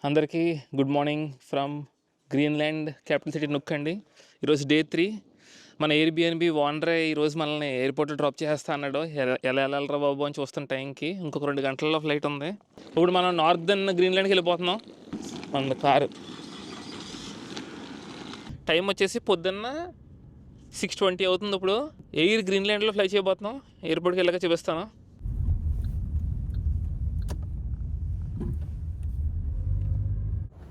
అందరికీ good morning from Greenland capital city nook అండి. ఈరోజు డే 3. మన ఎయిర్బిఎన్బి ఓనరే ఈరోజు మనల్ని ఎయిర్పోర్ట్లో డ్రాప్ చేస్తా అన్నాడు. ఎలా వెళ్ళాలరా బాబు అని చూస్తున్న టైంకి ఇంకొక 2 గంటల్లో ఫ్లైట్ ఉంది. ఇప్పుడు మనం నార్దర్న్ గ్రీన్లాండ్కి వెళ్ళిపోతున్నాం. మన కారు టైం వచ్చేసి పొద్దున్న 6:20 అవుతుంది. ఇప్పుడు ఎయిర్ గ్రీన్లాండ్లో ఫ్లై చేయబోతున్నాం. ఎయిర్పోర్ట్కి వెళ్ళాక చూపిస్తాను.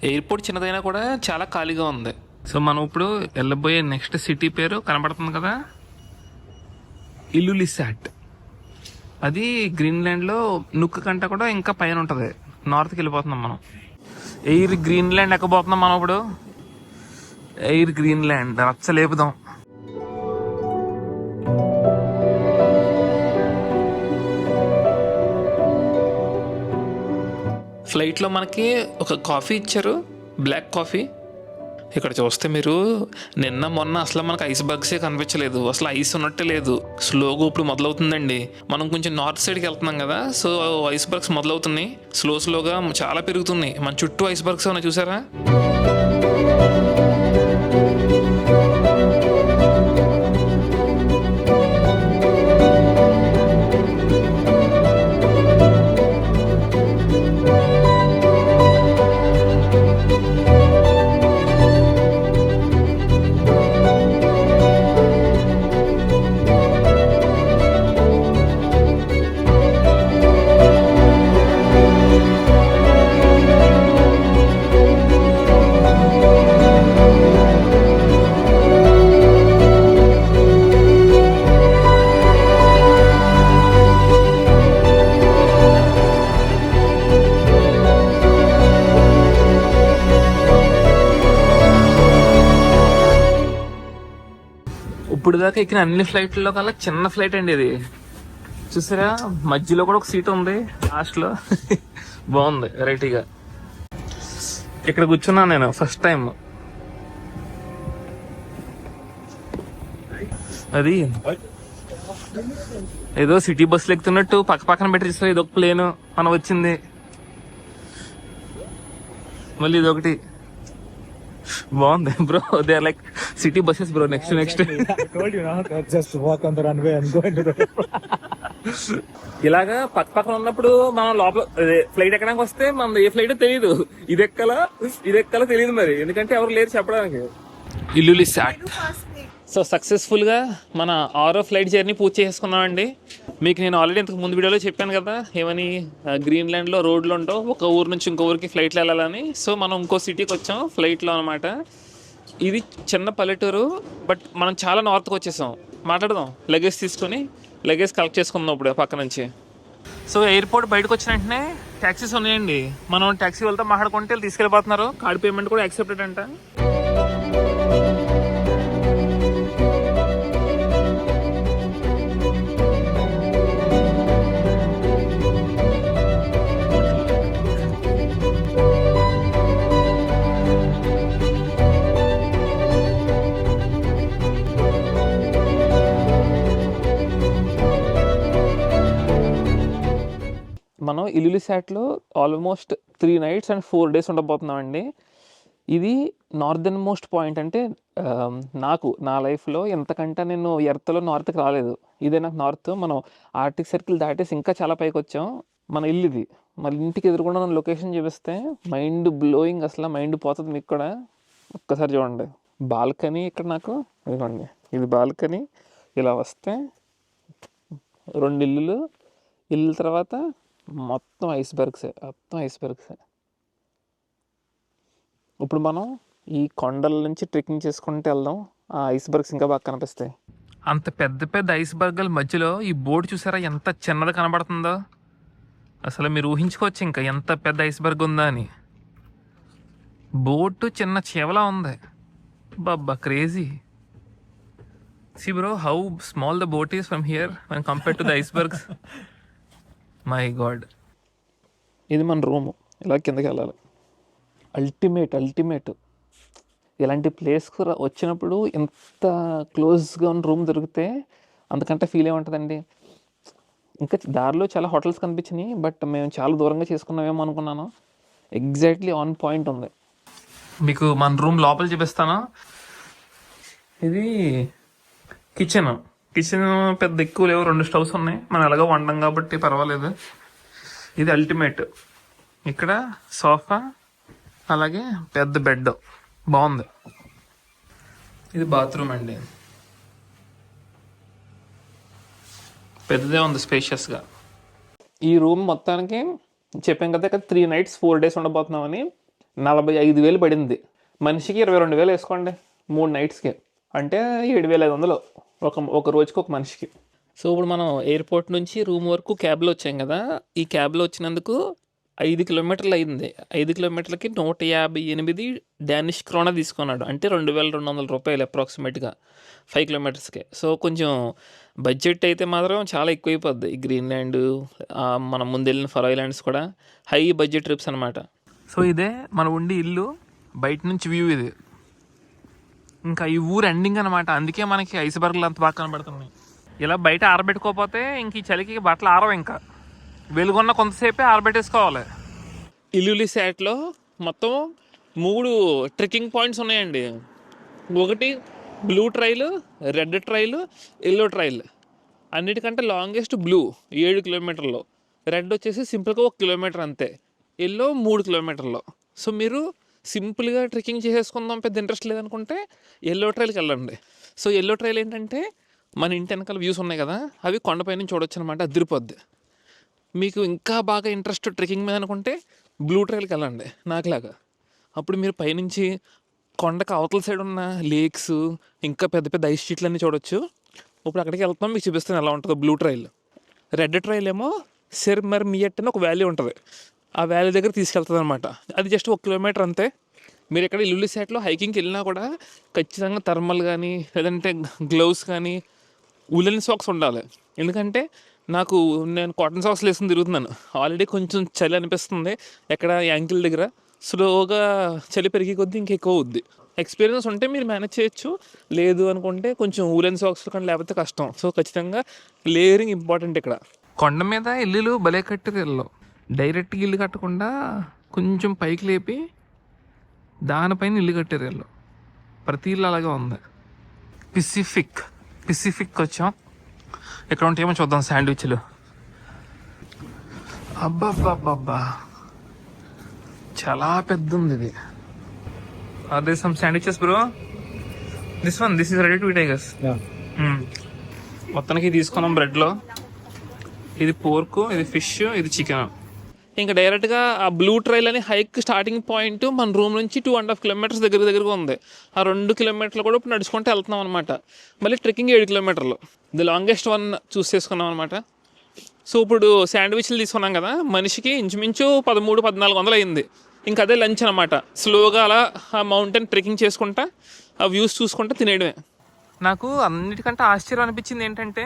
ఎయిర్పోర్ట్ చిన్నదైనా కూడా చాలా ఖాళీగా ఉంది. సో మనం ఇప్పుడు వెళ్ళబోయే నెక్స్ట్ సిటీ పేరు కనబడుతుంది కదా, ఇల్లులిసాట్. అది గ్రీన్లాండ్లో నుక్ కంటే కూడా ఇంకా పైన ఉంటుంది. నార్త్కి వెళ్ళిపోతున్నాం మనం. ఎయిర్ గ్రీన్లాండ్ ఎక్కబోతున్నాం మనం ఇప్పుడు. ఎయిర్ గ్రీన్లాండ్ రచ్చలేపుదాం. ఫ్లైట్లో మనకి ఒక కాఫీ ఇచ్చారు, బ్లాక్ కాఫీ. ఇక్కడ చూస్తే మీరు నిన్న మొన్న అసలు మనకు ఐస్ బర్గ్సే కనిపించలేదు, అసలు ఐస్ ఉన్నట్టే లేదు. స్లోగా ఇప్పుడు మొదలవుతుందండి. మనం కొంచెం నార్త్ సైడ్కి వెళ్తున్నాం కదా, సో ఐస్ బర్గ్స్ మొదలవుతున్నాయి. స్లోగా చాలా పెరుగుతున్నాయి. మన చుట్టూ ఐస్ బర్గ్స్ ఉన్నాయి, చూసారా? ఇప్పుడు దాకా ఎక్కిన అన్ని ఫ్లైట్లలో కల్లా చిన్న ఫ్లైట్ అండి ఇది. చూసారా, మధ్యలో కూడా ఒక సీట్ ఉంది లాస్ట్లో. బాగుంది, వెరైటీగా. ఇక్కడ కూర్చున్నా నేను ఫస్ట్ టైం. అది ఏదో సిటీ బస్సులు ఎక్కుతున్నట్టు పక్కన పెట్టి చూస్తారు. ఇదొక ప్లేన్ మనం వచ్చింది, మళ్ళీ ఇదొకటి. బాగుంది bro. They are like city buses bro. Next ఇలాగా పక్కన ఉన్నప్పుడు మనం లోపల ఫ్లైట్ ఎక్కడానికి వస్తే మనం ఏ ఫ్లైట్ తెలియదు. ఇది ఎక్కలా తెలియదు మరి, ఎందుకంటే ఎవరు లేరు చెప్పడానికి. ఇల్లులిసాట్. సో సక్సెస్ఫుల్గా మన 6వ ఫ్లైట్ జర్నీ పూర్తి చేసుకున్నామండి. మీకు నేను ఆల్రెడీ ఇంతకు ముందు వీడియోలో చెప్పాను కదా, ఏమని గ్రీన్లాండ్లో రోడ్లు ఉండవు, ఒక ఊరు నుంచి ఇంకో ఊరికి ఫ్లైట్లు వెళ్ళాలని. సో మనం ఇంకో సిటీకి వచ్చాం ఫ్లైట్లో అనమాట. ఇది చిన్న పల్లెటూరు, బట్ మనం చాలా నార్త్కి వచ్చేసాం. మాట్లాడదాం. లగేజ్ తీసుకొని లగేజ్ కలెక్ట్ చేసుకుందాం ఇప్పుడు పక్క నుంచి. సో ఎయిర్పోర్ట్ బయటకు వచ్చిన వెంటనే ట్యాక్సీస్ ఉన్నాయండి. మనం ట్యాక్సీ వెళ్తే మాట్లాడుకుంటే వీళ్ళు తీసుకెళ్ళిపోతున్నారు. కార్డ్ పేమెంట్ కూడా యాక్సెప్టెడ్ అంట. మనం ఇల్లులిసాట్లో ఆల్మోస్ట్ 3 nights and 4 days ఉండబోతున్నామండి. ఇది నార్దర్న్ మోస్ట్ పాయింట్. అంటే నా లైఫ్లో ఎంతకంటే నేను ఎర్త్లో నార్త్కి రాలేదు. ఇదే నాకు నార్త్. మనం ఆర్టిక్ సర్కిల్ దాటేసి ఇంకా చాలా పైకి వచ్చాం. మన ఇల్లు ఇది. మన ఇంటికి ఎదురుకుండా నన్ను లొకేషన్ చూపిస్తే మైండ్ బ్లోయింగ్. అసలు మైండ్ పోతుంది మీకు కూడా. ఒక్కసారి చూడండి. బాల్కనీ ఇక్కడ నాకు ఇదిగోండి, ఇది బాల్కనీ. ఇలా వస్తే 2 ఇల్లులు తర్వాత మొత్తం ఐస్బర్గ్సే. ఇప్పుడు మనం ఈ కొండల నుంచి ట్రెక్కింగ్ చేసుకుంటూ వెళ్దాం. ఆ ఐస్బర్గ్స్ ఇంకా బాగా కనిపిస్తాయి. అంత పెద్ద ఐస్బర్గుల మధ్యలో ఈ బోర్డు చూసారా ఎంత చిన్నది కనబడుతుందో. అసలు మీరు ఊహించుకోవచ్చు ఇంకా ఎంత పెద్ద ఐస్బర్గ్ ఉందా అని. బోటు చిన్న చేవలా ఉంది. బాబా crazy. See bro, how small the boat is from here when compared to the icebergs. My God. ఇది మన రూము. ఇలా కిందకి వెళ్ళాలి. అల్టిమేట్. ఇలాంటి ప్లేస్కు వచ్చినప్పుడు ఎంత క్లోజ్గా ఉన్న రూమ్ దొరికితే అంతకంటే ఫీల్ ఏముంటుందండి. ఇంకా దారిలో చాలా హోటల్స్ కనిపించినాయి, బట్ మేము చాలా దూరంగా చేసుకున్నామేమో అనుకున్నాను. ఎగ్జాక్ట్లీ ఆన్ పాయింట్ ఉంది. మీకు మన రూమ్ లోపల చూపిస్తాను. ఇది కిచెన్. కిచెన్ పెద్ద ఎక్కువ లేవు, 2 స్టవ్స్ ఉన్నాయి. మనం ఎలాగో వండం కాబట్టి పర్వాలేదు. ఇది అల్టిమేట్. ఇక్కడ సోఫా, అలాగే పెద్ద బెడ్ బాగుంది. ఇది బాత్రూమ్ అండి, పెద్దదే ఉంది, స్పేషియస్గా. ఈ రూమ్ మొత్తానికి చెప్పాం కదా, ఇక్కడ 3 nights 4 days ఉండబోతున్నామని. 45,000 పడింది. మనిషికి 22,000 వేసుకోండి 3 nightsకి, అంటే 7,500 ఒక రోజుకి ఒక మనిషికి. సో ఇప్పుడు మనం ఎయిర్పోర్ట్ నుంచి రూమ్ వరకు క్యాబ్లో వచ్చాం కదా. ఈ క్యాబ్లో వచ్చినందుకు 5 kilometers అయింది. 5 kilometers 158 డానిష్ క్రోనా తీసుకున్నాడు, అంటే 2,200 రూపాయలు అప్రాక్సిమేట్గా 5 kilometersకి. సో కొంచెం బడ్జెట్ అయితే మాత్రం చాలా ఎక్కువైపోద్ది. ఈ గ్రీన్లాండ్, మనం ముందు వెళ్ళిన ఫరో ఐలాండ్స్ కూడా హై బడ్జెట్ ట్రిప్స్ అనమాట. సో ఇదే మన ఉండి ఇల్లు, బయట నుంచి వ్యూ ఇది. ఇంకా ఈ ఊరు ఎండింగ్ అనమాట, అందుకే మనకి ఐస్బర్గ్లు అంత బాగా కనబడుతున్నాయి. ఇలా బయట ఆరబెట్టుకోకపోతే ఇంక ఈ చలికి బట్టలు ఆరవు. ఇంకా వెలుగున్న కొంతసేపే ఆరబెట్టేసుకోవాలి. ఇల్లులిసాట్లో మొత్తం 3 ట్రెక్కింగ్ పాయింట్స్ ఉన్నాయండి. ఒకటి blue trail, red trail, yellow trail. అన్నిటికంటే లాంగెస్ట్ బ్లూ 7 kilometers, రెడ్ వచ్చేసి సింపుల్గా 1 kilometer అంతే, ఎల్లో 3 kilometers. సో మీరు సింపుల్గా ట్రెక్కింగ్ చేసేసుకుందాం, పెద్ద ఇంట్రెస్ట్ లేదనుకుంటే ఎల్లో ట్రైల్కి వెళ్ళండి. సో ఎల్లో ట్రైల్ ఏంటంటే మన ఇంటి వెనకాల వ్యూస్ ఉన్నాయి కదా, అవి కొండపై నుంచి చూడొచ్చు అనమాట, అదిరిపోద్ది. మీకు ఇంకా బాగా ఇంట్రెస్ట్ ట్రెక్కింగ్ మీద అనుకుంటే బ్లూ ట్రైల్కి వెళ్ళండి నాకులాగా. అప్పుడు మీరు పైనుంచి కొండకు అవతల సైడ్ ఉన్న లేక్స్, ఇంకా పెద్ద పెద్ద ఐస్ షీట్లు అన్నీ చూడొచ్చు. ఇప్పుడు అక్కడికి వెళ్తాం, మీకు చూపిస్తాను ఎలా ఉంటుందో బ్లూ ట్రైల్. రెడ్ ట్రైల్ ఏమో సెర్మర్మియట్ అని ఒక వ్యాలీ ఉంటుంది, ఆ వ్యాలీ దగ్గర తీసుకెళ్తుంది అనమాట. అది జస్ట్ 1 kilometer అంతే. మీరు ఎక్కడ ఇల్లులిసాట్లో హైకింగ్కి వెళ్ళినా కూడా ఖచ్చితంగా థర్మల్ కానీ, లేదంటే గ్లౌస్ కానీ, ఉలెన్ సాక్స్ ఉండాలి. ఎందుకంటే నేను కాటన్ సాక్స్లు వేసుకుని తిరుగుతున్నాను. ఆల్రెడీ కొంచెం చలి అనిపిస్తుంది ఎక్కడ యాంకిల్ దగ్గర. స్లోగా చలి పెరిగే కొద్దీ ఇంకెక్కువ అవుద్ది. ఎక్స్పీరియన్స్ ఉంటే మీరు మేనేజ్ చేయొచ్చు, లేదు అనుకుంటే కొంచెం ఊలెన్ సాక్స్ కానీ లేకపోతే కష్టం. సో ఖచ్చితంగా లేయరింగ్ ఇంపార్టెంట్. ఇక్కడ కొండ మీద ఇల్లులు భలే కట్టారు. ఇల్లు డైరెక్ట్గా ఇల్లు కట్టకుండా కొంచెం పైకి లేపి దానిపైన ఇల్లు కట్టారు. ఇల్లు ప్రతి ఇల్లు అలాగే ఉంది. పిసిఫిక్ వచ్చాం. ఇక్కడ ఉంటేమో చూద్దాం శాండ్విచ్లు. అబ్బా చాలా పెద్ద ఉంది ఇది. అదే some sandwiches bro. This is ready to eat I guess. మొత్తానికి తీసుకున్నాం బ్రెడ్లో. ఇది పోర్క్, ఇది ఫిష్, ఇది చికెన్. ఇంకా డైరెక్ట్గా ఆ బ్లూ ట్రైల్ అని హైక్ స్టార్టింగ్ పాయింట్ మన రూమ్ నుంచి 2.5 kilometers దగ్గరగా ఉంది. ఆ 2 kilometers కూడా ఇప్పుడు నడుచుకుంటూ వెళ్తున్నాం అనమాట. మళ్ళీ trekking 7 kilometers, the longest one choose చేసుకున్నాం అనమాట. సో ఇప్పుడు శాండ్విచ్లు తీసుకున్నాం కదా, మనిషికి ఇంచుమించు 1300-1400 అయింది. ఇంకా అదే లంచ్ అనమాట. స్లోగా అలా ఆ మౌంటైన్ ట్రెక్కింగ్ చేసుకుంటా, ఆ వ్యూస్ చూసుకుంటా తినేయడమే. నాకు అన్నిటికంటే ఆశ్చర్యం అనిపించింది ఏంటంటే,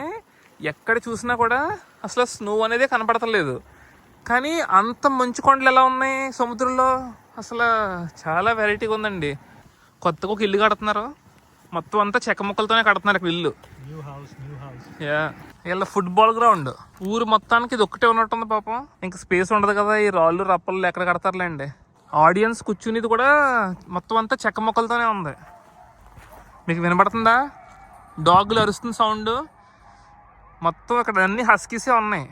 ఎక్కడ చూసినా కూడా అసలు స్నో అనేదే కనపడతలేదు. కానీ అంత మంచు కొండలు ఎలా ఉన్నాయి సముద్రంలో, అసలు చాలా వెరైటీగా ఉందండి. కొత్తగా ఒక ఇల్లు కడుతున్నారు, మొత్తం అంతా చెక్క ముక్కలతోనే కడుతున్నారు ఇక్కడ ఇల్లు. ఇలా ఫుట్బాల్ గ్రౌండ్. ఊరు మొత్తానికి ఇది ఒక్కటే ఉన్నట్టుంది పాపం. ఇంకా స్పేస్ ఉండదు కదా, ఈ రాళ్ళు రప్పలు ఎక్కడ కడతారులేండి. ఆడియన్స్ కూర్చునేది కూడా మొత్తం అంతా చెక్క ముక్కలతోనే ఉంది. మీకు వినపడుతుందా? డాగులు అరుస్తున్న సౌండ్. మొత్తం అక్కడ అన్ని హస్కీసే ఉన్నాయి.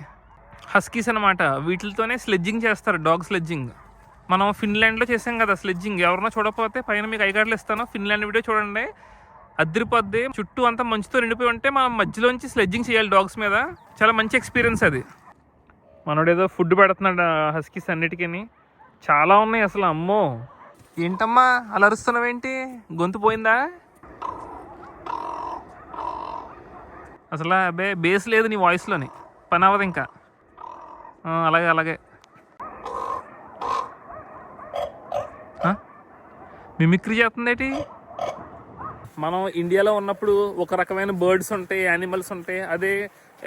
హస్కీస్ అనమాట. వీటితోనే స్లెడ్జింగ్ చేస్తారు, డాగ్ స్లెడ్జింగ్. మనం ఫిన్లాండ్లో చేసాం కదా స్లెడ్జింగ్. ఎవరన్నా చూడకపోతే పైన మీకు ఐకార్డులు ఇస్తాను, ఫిన్లాండ్ వీడియో చూడండి, అదిరిపోద్ది. చుట్టూ అంతా మంచుతో నిండిపోయి ఉంటే మనం మధ్యలోంచి స్లెడ్జింగ్ చేయాలి డాగ్స్ మీద. చాలా మంచి ఎక్స్పీరియన్స్ అది. మనోడేదో ఫుడ్ పెడుతున్నాడు హస్కీస్ అన్నిటికీ. చాలా ఉన్నాయి అసలు. అమ్మో, ఏంటమ్మా అలా అరుస్తున్నావేంటి? గొంతు పోయిందా అసలు? అబ్బే బేస్ లేదు నీ వాయిస్లోని, పని అవ్వదు ఇంకా. అలాగే మిమిక్రీ చేస్తుందేటి. మనం ఇండియాలో ఉన్నప్పుడు ఒక రకమైన బర్డ్స్ ఉంటాయి, యానిమల్స్ ఉంటాయి. అదే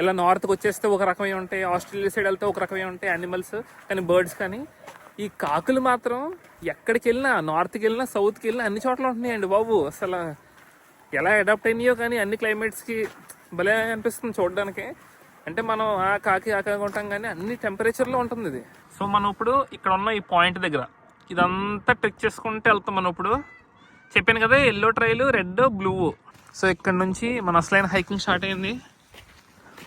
ఇలా నార్త్కి వచ్చేస్తే ఒక రకమే ఉంటాయి, ఆస్ట్రేలియా సైడ్ వెళ్తే ఒక రకమే ఉంటాయి యానిమల్స్ కానీ బర్డ్స్. కానీ ఈ కాకులు మాత్రం ఎక్కడికి వెళ్ళినా, నార్త్కి వెళ్ళినా సౌత్కి వెళ్ళినా అన్ని చోట్ల ఉంటున్నాయండి బాబు. అసలు ఎలా అడాప్ట్ అయినాయో కానీ అన్ని క్లైమేట్స్కి భలే అనిపిస్తుంది చూడడానికి. అంటే మనం కాకి ఉంటాం కానీ అన్ని టెంపరేచర్లో ఉంటుంది ఇది. సో మనం ఇప్పుడు ఇక్కడ ఉన్న ఈ పాయింట్ దగ్గర ఇదంతా ట్రెక్ చేసుకుంటూ వెళ్తాం మనం. ఇప్పుడు చెప్పాను కదా, yellow trail, red, blue. So ఇక్కడ నుంచి మన అసలైన హైకింగ్ స్టార్ట్ అయింది.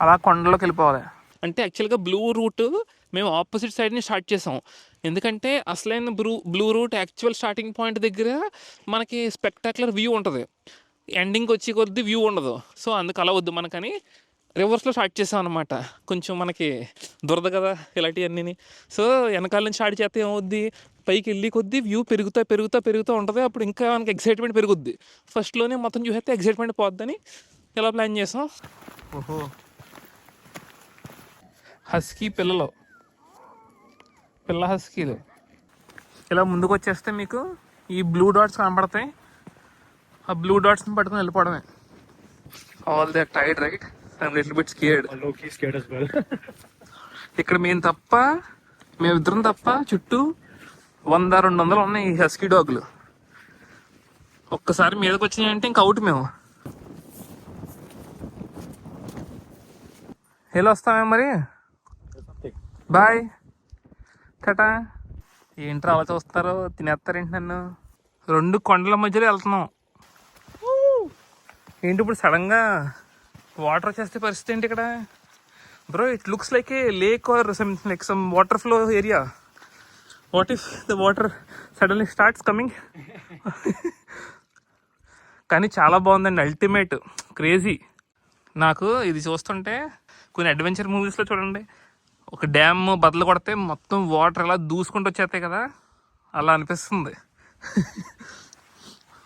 అలా కొండలోకి వెళ్ళిపోవాలి. అంటే యాక్చువల్గా బ్లూ రూట్ మేము ఆపోజిట్ సైడ్ని స్టార్ట్ చేసాం. ఎందుకంటే అసలైన blue route actual starting point దగ్గర మనకి స్పెక్టాక్యులర్ వ్యూ ఉంటుంది, ఎండింగ్కి వచ్చి కొద్ది వ్యూ ఉండదు. సో అందుకు అలా వద్దు మనకని రివర్స్లో స్టార్ట్ చేసాం అనమాట. కొంచెం మనకి దురద కదా ఇలాంటివన్నీ. సో వెనకాల నుంచి స్టార్ట్ చేస్తే ఏమవుద్ది, పైకి వెళ్ళి కొద్దీ వ్యూ పెరుగుతూ ఉంటుంది. అప్పుడు ఇంకా మనకి ఎక్సైట్మెంట్ పెరుగుద్ది. ఫస్ట్లోనే మొత్తం చూసేస్తే ఎక్సైట్మెంట్ పోద్దని ఇలా ప్లాన్ చేసాం. ఓహో, హస్కీ పిల్ల హస్కీలు ఇలా ముందుకు వచ్చేస్తే మీకు ఈ బ్లూ డాట్స్ కనపడతాయి. ఆ బ్లూ డాట్స్ని పట్టుకుని వెళ్ళిపోవడమే. All they tied right. I'm little bit scared. ఇక్కడ మేమిద్దరం తప్ప చుట్టూ 100-200 ఉన్నాయి ఈ హస్కీ డాగ్లు. ఒక్కసారి మీదకి వచ్చినాయంటే ఇంక అవుట్ మేము. హలో, వస్తామే మరి. బాయ్, టాటా. ఏంట్రా అలా చూస్తారో, తినేస్తారేంటి నన్ను? 2 కొండల మధ్యలో వెళ్తున్నాం. ఏంటి ఇప్పుడు సడన్గా వాటర్ వచ్చేస్తే పరిస్థితి ఏంటి ఇక్కడ? Bro, it looks like a lake or some water flow area. What if the water suddenly starts coming? కానీ చాలా బాగుందండి, అల్టిమేట్, క్రేజీ. నాకు ఇది చూస్తుంటే కొన్ని అడ్వెంచర్ మూవీస్లో చూడండి, ఒక డ్యామ్ బద్దలు కొడితే మొత్తం వాటర్ ఎలా దూసుకుంటూ వచ్చేస్తాయి కదా, అలా అనిపిస్తుంది.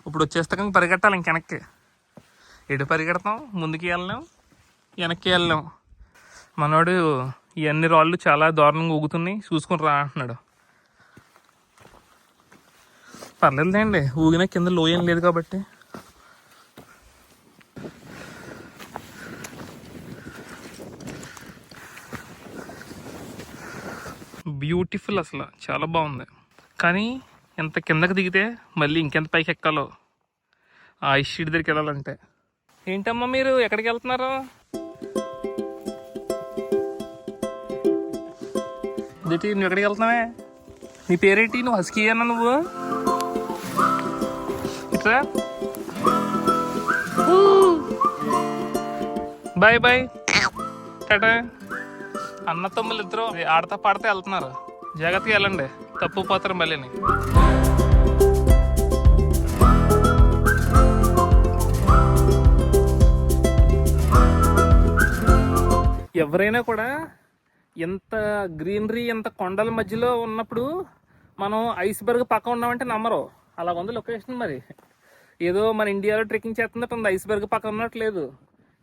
ఇప్పుడు వచ్చేస్తే కానీ పరిగెట్టాలి ఇంక వెనక్కి. ఎటు పరిగెడతాం, ముందుకి వెళ్ళలేం, వెనక్కి వెళ్ళలేం. మనోడు ఈ అన్ని రాళ్ళు చాలా దారుణంగా ఊగుతున్నాయి, చూసుకుని రా అంటున్నాడు. పర్లేదులేండి, ఊగినా కింద లోయ ఏం లేదు కాబట్టి. బ్యూటిఫుల్, అసలు చాలా బాగుంది. కానీ ఎంత కిందకి దిగితే మళ్ళీ ఇంకెంత పైకి ఎక్కాలో ఆ ఐస్ షీట్ దగ్గరికి వెళ్ళాలంటే. ఏంటమ్మా మీరు ఎక్కడికి వెళ్తున్నారు? దిటి, నువ్వు ఎక్కడికి వెళ్తున్నావే? నీ పేరేంటి? నువ్వు హస్కీ అన్నా నువ్వు? ఇట్రా, బాయ్ బాయ్, టాటా. అన్న తమ్ముళ్ళు ఇద్దరు ఆడతా పాడితే వెళ్తున్నారు. జాగ్రత్తగా వెళ్ళండి, తప్పు పోతారు మళ్ళీని. ఎవరైనా కూడా ఎంత గ్రీనరీ, ఎంత కొండల మధ్యలో ఉన్నప్పుడు మనం ఐస్బర్గ్ పక్క ఉన్నామంటే నమ్మరు. అలా ఉంది లొకేషన్. మరి ఏదో మన ఇండియాలో ట్రెక్కింగ్ చేస్తున్నట్టు ఉంది, ఐస్బర్గ్ పక్క ఉన్నట్లేదు.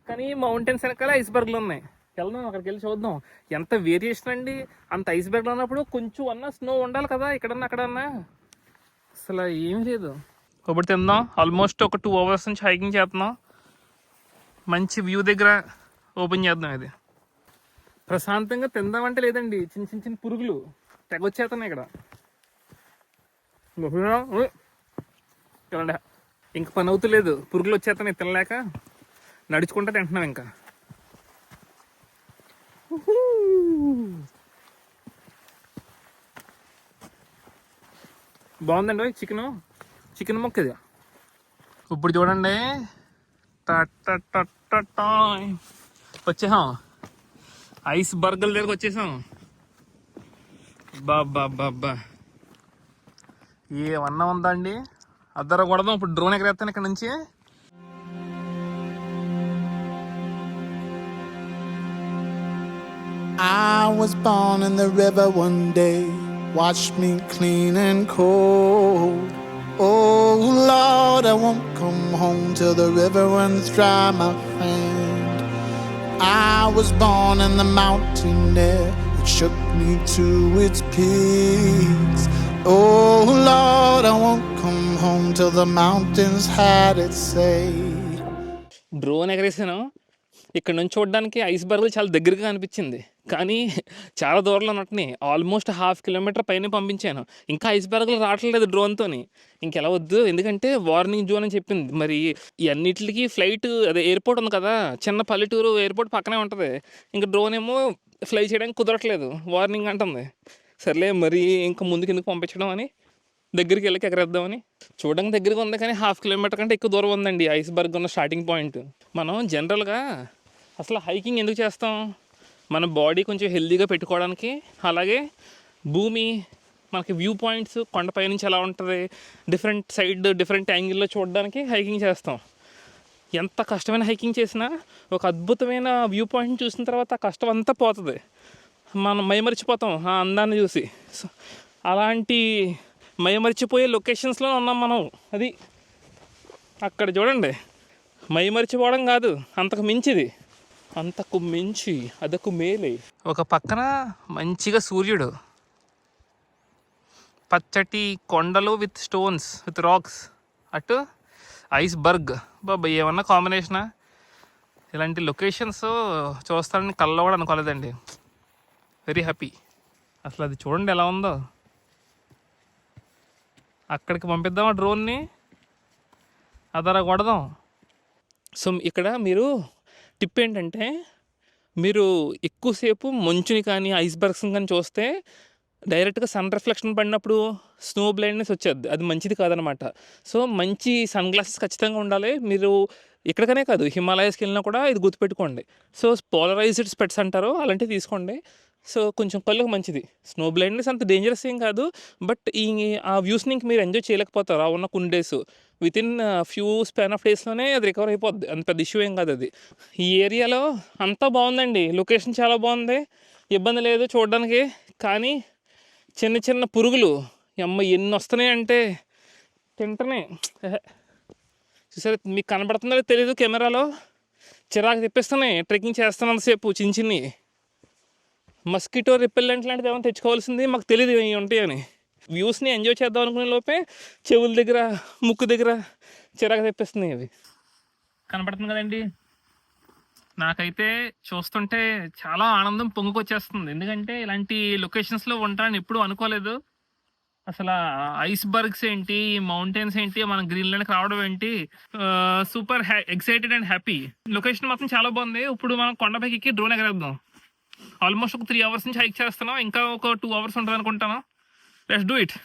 కానీ మౌంటైన్స్ వెనకాల ఐస్బర్గ్లు ఉన్నాయి. వెళ్దాం, అక్కడికి వెళ్ళి చూద్దాం. ఎంత వేరియేషన్ అండి. అంత ఐస్బర్గ్లో ఉన్నప్పుడు కొంచెం అన్నా స్నో ఉండాలి కదా, ఇక్కడన్నా అక్కడన్నా. అసలు ఏమీ లేదు. ఒకటి తిందాం. ఆల్మోస్ట్ ఒక 2 hours నుంచి హైకింగ్ చేస్తున్నాం. మంచి వ్యూ దగ్గర ఓపెన్ చేద్దాం. ఇది ప్రశాంతంగా తిందామంటే లేదండి, చిన్న చిన్న పురుగులు తెగొచ్చేస్తున్నాయి ఇక్కడ. చూడండి, ఇంక పని అవుతలేదు, పురుగులు వచ్చేస్తున్నాయి. తినలేక నడుచుకుంటా తింటున్నాం. ఇంకా బాగుందండి చికెన్ ముక్క ఇది. ఇప్పుడు చూడండి, వచ్చేసాం ఐస్ బర్గర్ దగ్గరకు వచ్చేసాం. బాబా ఏమన్నా ఉందా అండి? అద్దర కొడదాం. ఇప్పుడు డ్రోన్ ఎగరేస్తాను ఇక్కడ నుంచి. I was born in the river one day, watch me clean and cold. Oh Lord, I won't come home till the river runs dry, my friend. I was born in the mountain air, it shook me to its peaks. Oh Lord, I won't come home till the mountains had its say. Drone ఎగరేసాను. ఇక్కడ నుంచి చూడడానికి ఐస్బర్గ్లు చాలా దగ్గరగా అనిపించింది, కానీ చాలా దూరంలో ఉన్నట్టుని. ఆల్మోస్ట్ 1/2 kilometer పైన పంపించాను. ఇంకా ఐస్బర్గ్లు రావట్లేదు డ్రోన్తోని. ఇంకెలా వద్దు, ఎందుకంటే వార్నింగ్ జోన్ అని చెప్పింది. మరి ఈ అన్నిటికి ఫ్లైట్, అదే ఎయిర్పోర్ట్ ఉంది కదా, చిన్న పల్లెటూరు ఎయిర్పోర్ట్ పక్కనే ఉంటుంది. ఇంకా డ్రోన్ ఏమో ఫ్లై చేయడానికి కుదరట్లేదు, వార్నింగ్ అంటుంది. సర్లే మరి ఇంకా ముందుకు ఎందుకు పంపించడం అని దగ్గరికి వెళ్ళి ఎగరేద్దామని. చూడడానికి దగ్గరగా ఉంది కానీ 1/2 కిలోమీటర్ కంటే ఎక్కువ దూరం ఉందండి ఐస్బర్గ్ ఉన్న స్టార్టింగ్ పాయింట్. మనం జనరల్గా అసలు హైకింగ్ ఎందుకు చేస్తాం? మన బాడీ కొంచెం హెల్తీగా పెట్టుకోవడానికి, అలాగే భూమి మనకి వ్యూ పాయింట్స్ కొండపై నుంచి ఎలా ఉంటుంది, డిఫరెంట్ యాంగిల్లో చూడడానికి హైకింగ్ చేస్తాం. ఎంత కష్టమైన హైకింగ్ చేసినా ఒక అద్భుతమైన వ్యూ పాయింట్ చూసిన తర్వాత ఆ కష్టం అంతా పోతుంది. మనం మైమరిచిపోతాం ఆ అందాన్ని చూసి. అలాంటి మైమరిచిపోయే లొకేషన్స్లో ఉన్నాం మనం. అది అక్కడ చూడండి, మైమరిచిపోవడం కాదు, అంతకు మించిది, అంతకు మించి అదకు మేలే. ఒక పక్కన మంచిగా సూర్యుడు, పచ్చటి కొండలు విత్ స్టోన్స్ విత్ రాక్స్, అటు ఐస్బర్గ్. బాబా ఏమన్నా కాంబినేషనా? ఇలాంటి లొకేషన్స్ చూస్తానని కల్లో కూడా అనుకోలేదండి. Very happy. అసలు అది చూడండి ఎలా ఉందో. అక్కడికి పంపిద్దామా డ్రోన్ని, అదరా కొడదాం. సో ఇక్కడ మీరు టిప్ ఏంటంటే, మీరు ఎక్కువసేపు మంచుని కానీ ఐస్బర్గ్స్ని కానీ చూస్తే డైరెక్ట్గా సన్ రిఫ్లెక్షన్ పడినప్పుడు స్నో బ్లైండ్నెస్ వచ్చేది, అది మంచిది కాదనమాట. సో మంచి సన్ గ్లాసెస్ ఖచ్చితంగా ఉండాలి. మీరు ఎక్కడికనే కాదు, హిమాలయాస్కి వెళ్ళినా కూడా ఇది గుర్తుపెట్టుకోండి. సో పోలరైజ్డ్ స్పెట్స్ అంటారు, అలాంటివి తీసుకోండి. సో కొంచెం కళ్ళకు మంచిది. స్నో బ్లైండ్నెస్ అంత డేంజరస్ ఏం కాదు, బట్ ఆ వ్యూస్ని ఇంక మీరు ఎంజాయ్ చేయలేకపోతారు ఆ ఉన్న కొన్ని days. Within few span of డేస్లోనే అది రికవర్ అయిపోద్ది, అంత పెద్ద ఇష్యూ ఏం కాదు అది. ఈ ఏరియాలో అంతా బాగుందండి, లొకేషన్ చాలా బాగుంది, ఇబ్బంది లేదు చూడడానికి. కానీ చిన్న చిన్న పురుగులు ఎన్ని వస్తున్నాయంటే తింటనే. చూసారా, మీకు కనబడుతుందో తెలీదు కెమెరాలో, చిరాకు తెప్పిస్తున్నాయి ట్రెక్కింగ్ చేస్తున్నంతసేపు. చిన్ని మస్కిటో రిపెల్లెంట్ లాంటిది ఏమైనా తెచ్చుకోవాల్సింది, మాకు తెలియదు ఇవి ఉంటాయని. వ్యూస్ని ఎంజాయ్ చేద్దాం అనుకునే లోపే చెవుల దగ్గర ముక్కు దగ్గర చిరాకు తెప్పిస్తున్నాయి అవి. కనబడుతుంది కదండి, నాకైతే చూస్తుంటే చాలా ఆనందం పొంగుకొచ్చేస్తుంది. ఎందుకంటే ఇలాంటి లొకేషన్స్లో ఉంటానని ఎప్పుడూ అనుకోలేదు. అసలు ఐస్బర్గ్స్ ఏంటి, మౌంటైన్స్ ఏంటి, మనం గ్రీన్లాండ్కి రావడం ఏంటి, super excited and happy. Location మాత్రం చాలా బాగుంది. ఇప్పుడు మనం కొండపైకి ఎక్కి డ్రోన్ ఎగరేద్దాం. ఆల్మోస్ట్ ఒక 3 hours నుంచి హైక్ చేస్తున్నాం, ఇంకా ఒక 2 hours ఉంటుంది అనుకుంటాను. Let's do it.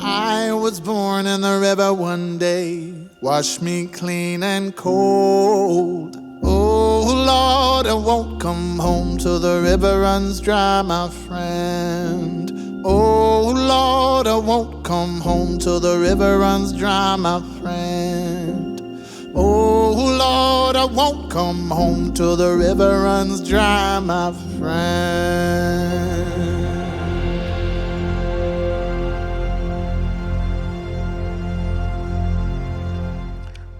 I was born in the river one day, wash me clean and cold. Oh Lord, I won't come home till the river runs dry, my friend. Oh Lord, I won't come home till the river runs dry, my friend. Oh Lord, I won't come home till the river runs dry, my friend.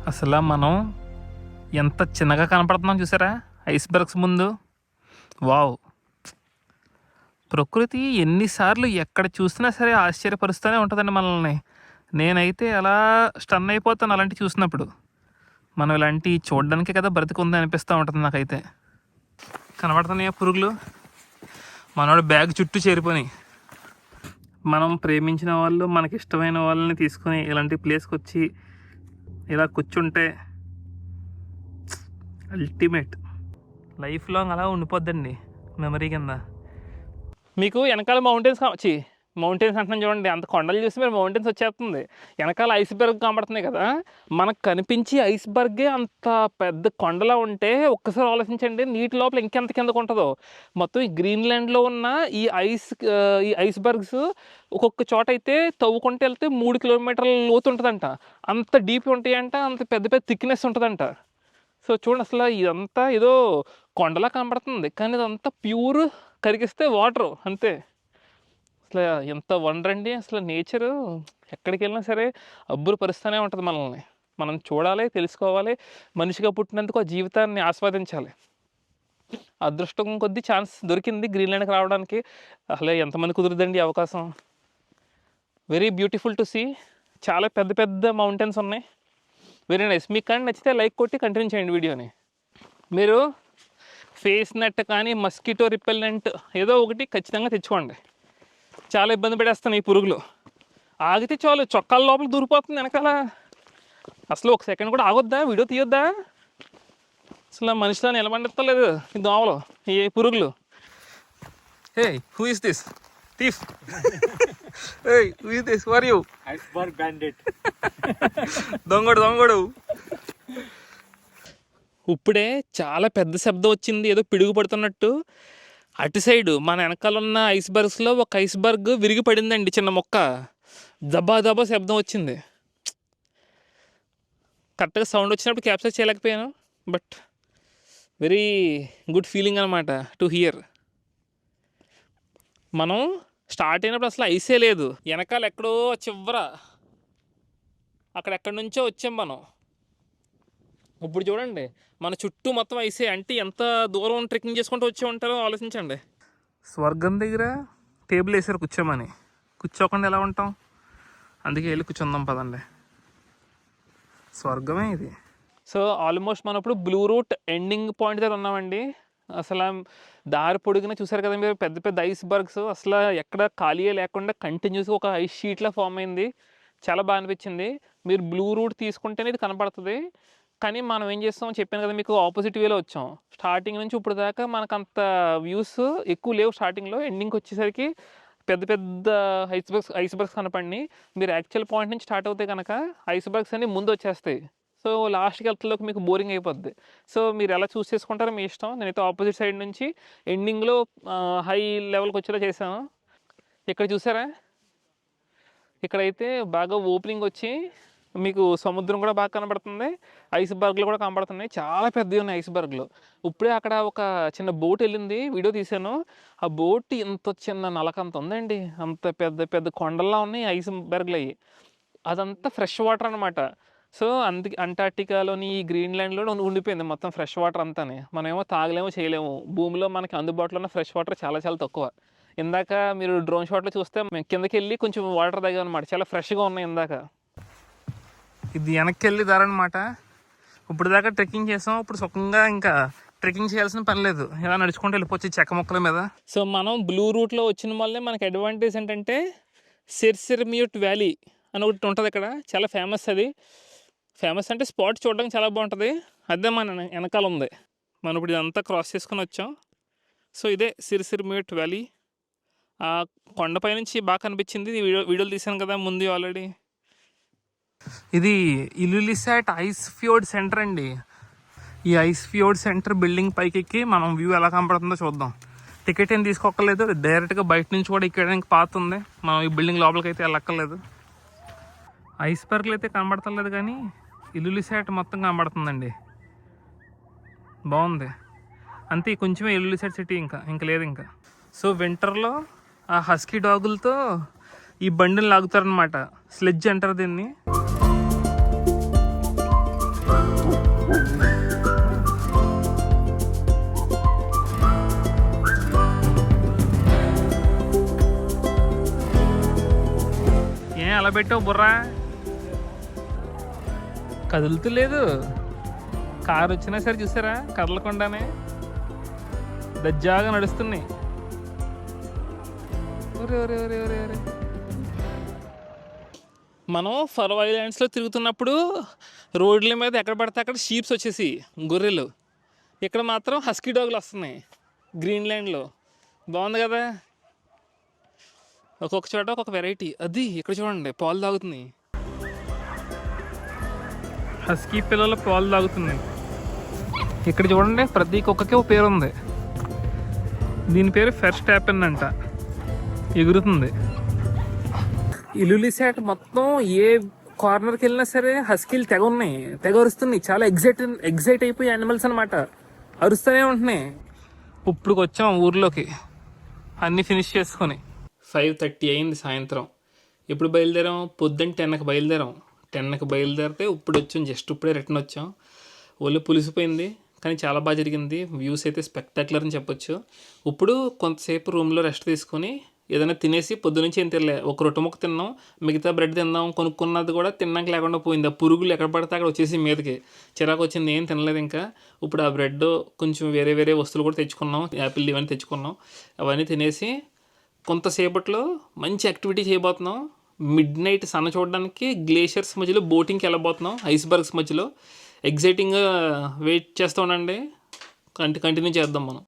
అసలు మనం ఎంత చిన్నగా కనపడుతున్నాం చూసారా icebergs ముందు. Wow, ప్రకృతి ఎన్నిసార్లు ఎక్కడ చూసినా సరే ఆశ్చర్యపరుస్తూనే ఉంటుందండి మనల్ని. నేనైతే అలా స్టన్ అయిపోతాను అలాంటివి చూసినప్పుడు. మనం ఇలాంటి చూడడానికే కదా బ్రతికుంది అనిపిస్తూ ఉంటుంది నాకైతే. కనబడుతున్నాయా పురుగులు, మనోడు బ్యాగ్ చుట్టూ చేరిపోయి. మనం ప్రేమించిన వాళ్ళు, మనకి ఇష్టమైన వాళ్ళని తీసుకొని ఇలాంటి ప్లేస్కి వచ్చి ఇలా కూర్చుంటే అల్టిమేట్. లైఫ్ లాంగ్ అలా ఉండిపోద్దండి మెమరీ కింద. మీకు వెనకాల మౌంటైన్స్ అంటున్నాను చూడండి, అంత కొండలు చూసి మీరు మౌంటైన్స్ వచ్చేస్తుంది. వెనకాల ఐస్బర్గ్ కనబడుతున్నాయి కదా, మనకు కనిపించి ఐస్బర్గే అంత పెద్ద కొండలా ఉంటే ఒక్కసారి ఆలోచించండి నీటి లోపల ఇంకెంత కిందకు ఉంటుందో. మొత్తం ఈ గ్రీన్లాండ్లో ఉన్న ఈ ఐస్బర్గ్స్ ఒక్కొక్క చోట అయితే తవ్వుకుంటూ వెళ్తే 3 kilometers లోతు ఉంటుందంట. అంత డీప్ ఉంటాయంట, అంత పెద్ద పెద్ద థిక్నెస్ ఉంటుందంట. సో చూడండి, అసలు ఇదంతా ఏదో కొండలా కనబడుతుంది, కానీ ఇదంతా ప్యూర్ కరిగిస్తే వాటర్ అంతే. అసలు ఎంత వండర్ అండి. అసలు నేచరు ఎక్కడికి వెళ్ళినా సరే అబ్బురు పరుస్తూనే ఉంటుంది మనల్ని. మనం చూడాలి, తెలుసుకోవాలి, మనిషిగా పుట్టినందుకు ఆ జీవితాన్ని ఆస్వాదించాలి. అదృష్టం కొద్దీ ఛాన్స్ దొరికింది గ్రీన్లాండ్కి రావడానికి. అసలు ఎంతమంది కుదురుదండి అవకాశం. Very beautiful to see. చాలా పెద్ద పెద్ద మౌంటైన్స్ ఉన్నాయి. Very nice. మీకు కానీ నచ్చితే లైక్ కొట్టి కంటిన్యూ చేయండి వీడియోని. మీరు ఫేస్ నెట్ కానీ మస్కిటో రిపెల్లెంట్ ఏదో ఒకటి ఖచ్చితంగా తెచ్చుకోండి. చాలా ఇబ్బంది పడేస్తాను ఈ పురుగులు. ఆగితే చాలు చొక్కాల లోపల దూరిపోతుంది వెనకాల. అసలు ఒక సెకండ్ కూడా ఆగొద్దా, వీడియో తీయొద్దా? అసలు మనిషిలో నిలబడిస్తలేదు ఈ దోమలు, ఈ పురుగులు. Hey, who is this thief? Hey, who is this? For you iceberg bandit. దొంగడు. ఇప్పుడే చాలా పెద్ద శబ్దం వచ్చింది, ఏదో పిడుగు పడుతున్నట్టు. అటు సైడు మన వెనకాల ఉన్న ఐస్బర్గ్స్లో ఒక ఐస్బర్గ్ విరిగి పడిందండి, చిన్న మొక్క. దబా దబా శబ్దం వచ్చింది. కరెక్ట్గా సౌండ్ వచ్చినప్పుడు క్యాప్చర్ చేయలేకపోయాను, బట్ వెరీ గుడ్ ఫీలింగ్ అనమాట టు హియర్. మనం స్టార్ట్ అయినప్పుడు అసలు ఐసే లేదు. వెనకాల ఎక్కడో చివర అక్కడెక్కడి నుంచో వచ్చాం మనం. ఇప్పుడు చూడండి మన చుట్టూ మొత్తం ఐసే. అంటే ఎంత దూరం ట్రెక్కింగ్ చేసుకుంటూ వచ్చి ఉంటారో ఆలోచించండి. స్వర్గం దగ్గర టేబుల్ వేసారు కూర్చోమని. కూర్చోకుండా ఎలా ఉంటాం? అందుకే వెళ్ళి కూర్చుందాం పదండి. స్వర్గమే ఇది. సో ఆల్మోస్ట్ మనం ఇప్పుడు బ్లూ రూట్ ఎండింగ్ పాయింట్ దగ్గర ఉన్నామండి. అసలు దారి పొడుగున చూసారు కదా మీరు, పెద్ద పెద్ద ఐస్బర్గ్స్. అసలు ఎక్కడ ఖాళీ లేకుండా కంటిన్యూస్గా ఒక ఐస్ షీట్లా ఫామ్ అయింది. చాలా బాగా అనిపించింది. మీరు బ్లూ రూట్ తీసుకుంటేనే ఇది కనపడుతుంది. కానీ మనం ఏం చేస్తాం చెప్పాను కదా మీకు, ఆపోజిట్ వేలో వచ్చాం. స్టార్టింగ్ నుంచి ఇప్పుడు దాకా మనకు అంత వ్యూస్ ఎక్కువ లేవు. స్టార్టింగ్లో ఎండింగ్కి వచ్చేసరికి పెద్ద పెద్ద ఐస్బర్గ్స్ కనపడి, మీరు యాక్చువల్ పాయింట్ నుంచి స్టార్ట్ అవుతే కనుక ఐస్బర్గ్స్ అన్ని ముందు వచ్చేస్తాయి. సో లాస్ట్కి వెళ్తలోకి మీకు బోరింగ్ అయిపోద్ది. సో మీరు ఎలా చూస్ చేసుకుంటారో మీ ఇష్టం. నేనైతే ఆపోజిట్ సైడ్ నుంచి ఎండింగ్లో హై లెవెల్కి వచ్చేలా చేశాను. ఇక్కడ చూసారా, ఇక్కడైతే బాగా ఓపెనింగ్ వచ్చి మీకు సముద్రం కూడా బాగా కనబడుతుంది, ఐస్బర్గ్లు కూడా కనబడుతున్నాయి. చాలా పెద్దవి ఉన్నాయి ఐస్బర్గ్లు. ఇప్పుడే అక్కడ ఒక చిన్న బోట్ వెళ్ళింది, వీడియో తీశాను. ఆ బోట్ ఇంత చిన్న నలకంత ఉందండి. అంత పెద్ద పెద్ద కొండల్లా ఉన్నాయి ఐస్బర్గ్లు అయ్యి. అదంతా ఫ్రెష్ వాటర్ అనమాట. సో అందుకే అంటార్టికాలోని ఈ గ్రీన్లాండ్లో ఉండిపోయింది మొత్తం ఫ్రెష్ వాటర్ అంతానే. మనమేమో తాగలేమో చేయలేము. భూమిలో మనకి అందుబాటులో ఉన్న ఫ్రెష్ వాటర్ చాలా చాలా తక్కువ. ఇందాక మీరు డ్రోన్ షాట్లో చూస్తే మేము కిందకి వెళ్ళి కొంచెం వాటర్ తాగాం అనమాట. చాలా ఫ్రెష్గా ఉన్నాయి ఇందాక. ఇది వెనక్కి వెళ్ళి దారి అనమాట. ఇప్పుడు దాకా ట్రెక్కింగ్ చేసాం. ఇప్పుడు సుఖంగా ఇంకా ట్రెక్కింగ్ చేయాల్సిన పని లేదు, ఇలా నడుచుకుంటూ వెళ్ళిపోవచ్చు చెక్క మొక్కల మీద. సో మనం బ్లూ రూట్లో వచ్చిన వల్లే మనకి అడ్వాంటేజ్ ఏంటంటే సిర్సిర్మ్యూట్ వ్యాలీ అని ఒకటి ఉంటుంది ఇక్కడ. చాలా ఫేమస్. అది ఫేమస్ అంటే స్పాట్ చూడడానికి చాలా బాగుంటుంది. అదే మన వెనకాల ఉంది. మనం ఇప్పుడు ఇదంతా క్రాస్ చేసుకుని వచ్చాం. సో ఇదే సిర్సిర్మ్యూట్ వ్యాలీ. ఆ కొండపై నుంచి బాగా కనిపించింది. వీడియోలు తీసాను కదా ముందు ఆల్రెడీ. ఇది ఇల్లులిసాట్ ఐస్ ఫ్యూర్డ్ సెంటర్ అండి. ఈ ఐస్ ఫ్యూర్డ్ సెంటర్ బిల్డింగ్ పైకి ఎక్కి మనం వ్యూ ఎలా కనపడుతుందో చూద్దాం. టికెట్ ఏం తీసుకోక్కర్లేదు, డైరెక్ట్గా బయట నుంచి కూడా ఎక్కడానికి పాత్ ఉంది. మనం ఈ బిల్డింగ్ లోపలికి అయితే వెళ్ళక్కర్లేదు. ఐస్బర్గ్లు అయితే కనబడతలేదు, కానీ ఇల్లులిసాట్ మొత్తం కనబడుతుందండి. బాగుంది. అంతే, కొంచెమే ఇల్లులిసాట్ సిటీ, ఇంకా లేదు ఇంకా. సో వింటర్లో ఆ హస్కీ డాగులతో ఈ బండిని లాగుతారనమాట. స్లెడ్జ్ అంటారు దీన్ని. ఏం అలా పెట్టావు బుర్రా? కదులుతలేదు. కారు వచ్చినా సరే చూసారా, కదలకుండానే దజ్జాగా నడుస్తున్నాయి. మనం ఫరో ఐలాండ్స్లో తిరుగుతున్నప్పుడు రోడ్ల మీద ఎక్కడ పడితే అక్కడ షీప్స్ వచ్చేసి గొర్రెలు. ఇక్కడ మాత్రం హస్కీ డాగులు వస్తున్నాయి గ్రీన్లాండ్లో. బాగుంది కదా, ఒక్కొక్క చోట ఒక్కొక్క వెరైటీ. అది ఇక్కడ చూడండి, పాలు తాగుతున్నాయి. హస్కీ పిల్లలు పాలు తాగుతున్నాయి. ఇక్కడ చూడండి, ప్రతి కుక్కకి ఒక పేరు ఉంది. దీని పేరు ఫెర్స్టాపెన్ అంట. ఎగురుతుంది. ఇల్లులిసాట్ మొత్తం ఏ కార్నర్కి వెళ్ళినా సరే హస్కీలు తెగ ఉన్నాయి, తెగ వరుస్తున్నాయి. చాలా ఎగ్జైట్ అయిపోయి యానిమల్స్ అనమాట. అరుస్తూనే ఉంటున్నాయి. ఇప్పుడు వచ్చాం ఊర్లోకి అన్నీ ఫినిష్ చేసుకొని. 5:30 అయింది సాయంత్రం. ఎప్పుడు బయలుదేరాం? పొద్దున్న 10కి బయలుదేరాం. 10కి బయలుదేరితే ఇప్పుడు వచ్చాం, జస్ట్ ఇప్పుడే రిటర్న్ వచ్చాం. ఒళ్ళు పులిసిపోయింది కానీ చాలా బాగా జరిగింది. వ్యూస్ అయితే స్పెక్టాక్యులర్ అని చెప్పొచ్చు. ఇప్పుడు కొంతసేపు రూమ్లో రెస్ట్ తీసుకొని ఏదైనా తినేసి, పొద్దునుంచి ఏం తినలే, ఒక రొట్టె ముక్క తిన్నాం, మిగతా బ్రెడ్ తిందాం కొనుక్కున్నది కూడా తిన్నాక లేకుండా పోయింది. ఆ పురుగులు ఎక్కడ పడితే అక్కడ వచ్చేసి మీదకి చిరాకు వచ్చింది, ఏం తినలేదు ఇంకా. ఇప్పుడు ఆ బ్రెడ్ కొంచెం వేరే వేరే వస్తువులు కూడా తెచ్చుకున్నాం, యాపిల్ ఇవన్నీ తెచ్చుకున్నాం. అవన్నీ తినేసి కొంతసేపట్లో మంచి యాక్టివిటీ చేయబోతున్నాం. మిడ్ నైట్ సన్ చూడడానికి గ్లేషియర్స్ మధ్యలో బోటింగ్కి వెళ్ళబోతున్నాం, ఐస్బర్గ్స్ మధ్యలో. ఎగ్జైటింగ్గా వెయిట్ చేస్తూ ఉండండి, కంటిన్యూ చేద్దాం మనం.